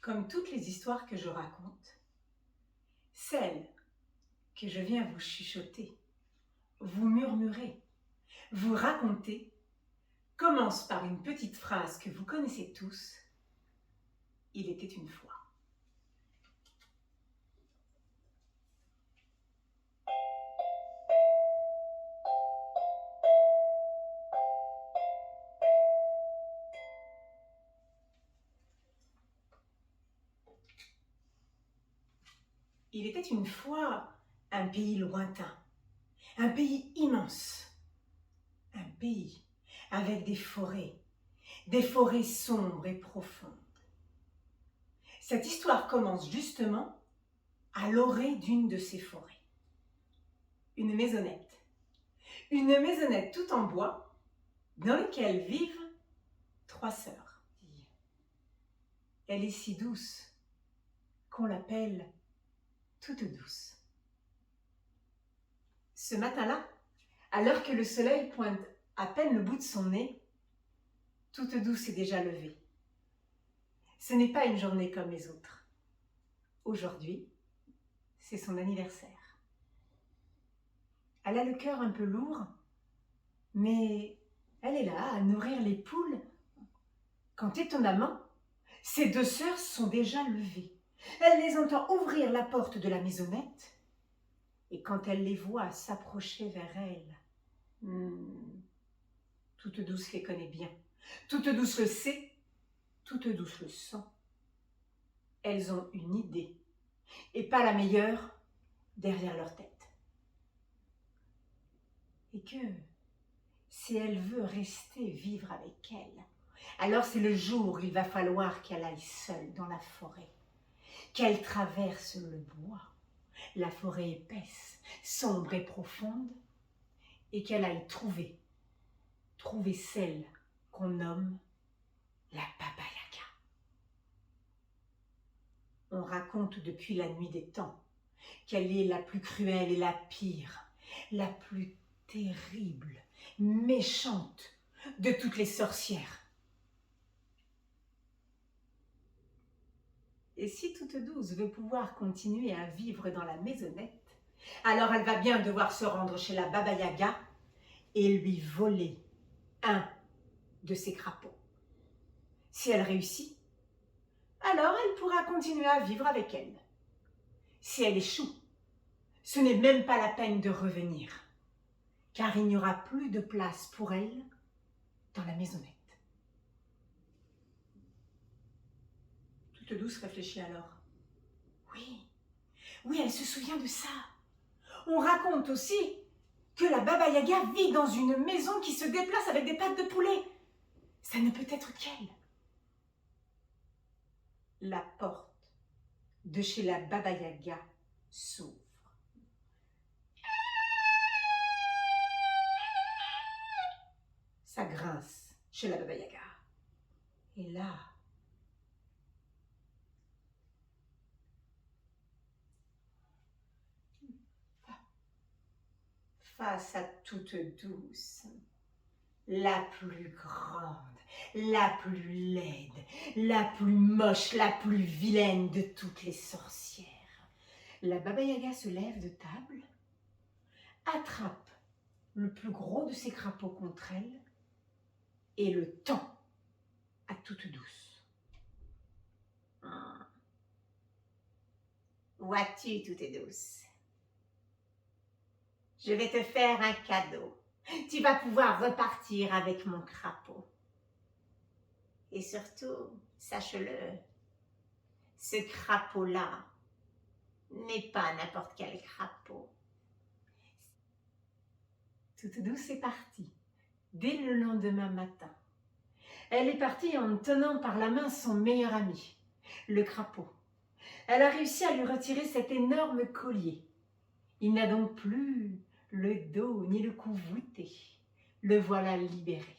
Comme toutes les histoires que je raconte, celle que je viens vous chuchoter, vous murmurer, vous raconter, commence par une petite phrase que vous connaissez tous. Il était une fois. Il était une fois un pays lointain, un pays immense, un pays avec des forêts sombres et profondes. Cette histoire commence justement à l'orée d'une de ces forêts. Une maisonnette tout en bois dans laquelle vivent 3 sœurs. Elle est si douce qu'on l'appelle toute douce. Ce matin-là, à l'heure que le soleil pointe à peine le bout de son nez, toute douce est déjà levée. Ce n'est pas une journée comme les autres. Aujourd'hui, c'est son anniversaire. Elle a le cœur un peu lourd, mais elle est là à nourrir les poules quand étonnamment, ses 2 sœurs sont déjà levées. Elle les entend ouvrir la porte de la maisonnette et quand elle les voit s'approcher vers elle, toute douce les connaît bien. Toute douce le sait, toute douce le sent. Elles ont une idée, et pas la meilleure, derrière leur tête. Et que, si elle veut rester vivre avec elle, alors c'est le jour où il va falloir qu'elle aille seule dans la forêt, qu'elle traverse le bois, la forêt épaisse, sombre et profonde, et qu'elle aille trouver celle qu'on nomme la Baba Yaga. On raconte depuis la nuit des temps qu'elle est la plus cruelle et la pire, la plus terrible, méchante de toutes les sorcières. Et si toute douce veut pouvoir continuer à vivre dans la maisonnette, alors elle va bien devoir se rendre chez la Baba Yaga et lui voler un de ses crapauds. Si elle réussit, alors elle pourra continuer à vivre avec elle. Si elle échoue, ce n'est même pas la peine de revenir, car il n'y aura plus de place pour elle dans la maisonnette. Toute douce réfléchit alors. Oui, elle se souvient de ça. On raconte aussi que la Baba Yaga vit dans une maison qui se déplace avec des pattes de poulet. Ça ne peut être qu'elle. La porte de chez la Baba Yaga s'ouvre. Ça grince chez la Baba Yaga. Et là, face à toute douce, la plus grande, la plus laide, la plus moche, la plus vilaine de toutes les sorcières, la Baba Yaga se lève de table, attrape le plus gros de ses crapauds contre elle et le tend à toute douce. Vois-tu, toute douce, je vais te faire un cadeau. Tu vas pouvoir repartir avec mon crapaud. Et surtout, sache-le, ce crapaud-là n'est pas n'importe quel crapaud. Toute douce est partie dès le lendemain matin. Elle est partie en tenant par la main son meilleur ami, le crapaud. Elle a réussi à lui retirer cet énorme collier. Il n'a donc plus le dos ni le cou voûté. Le voilà libéré.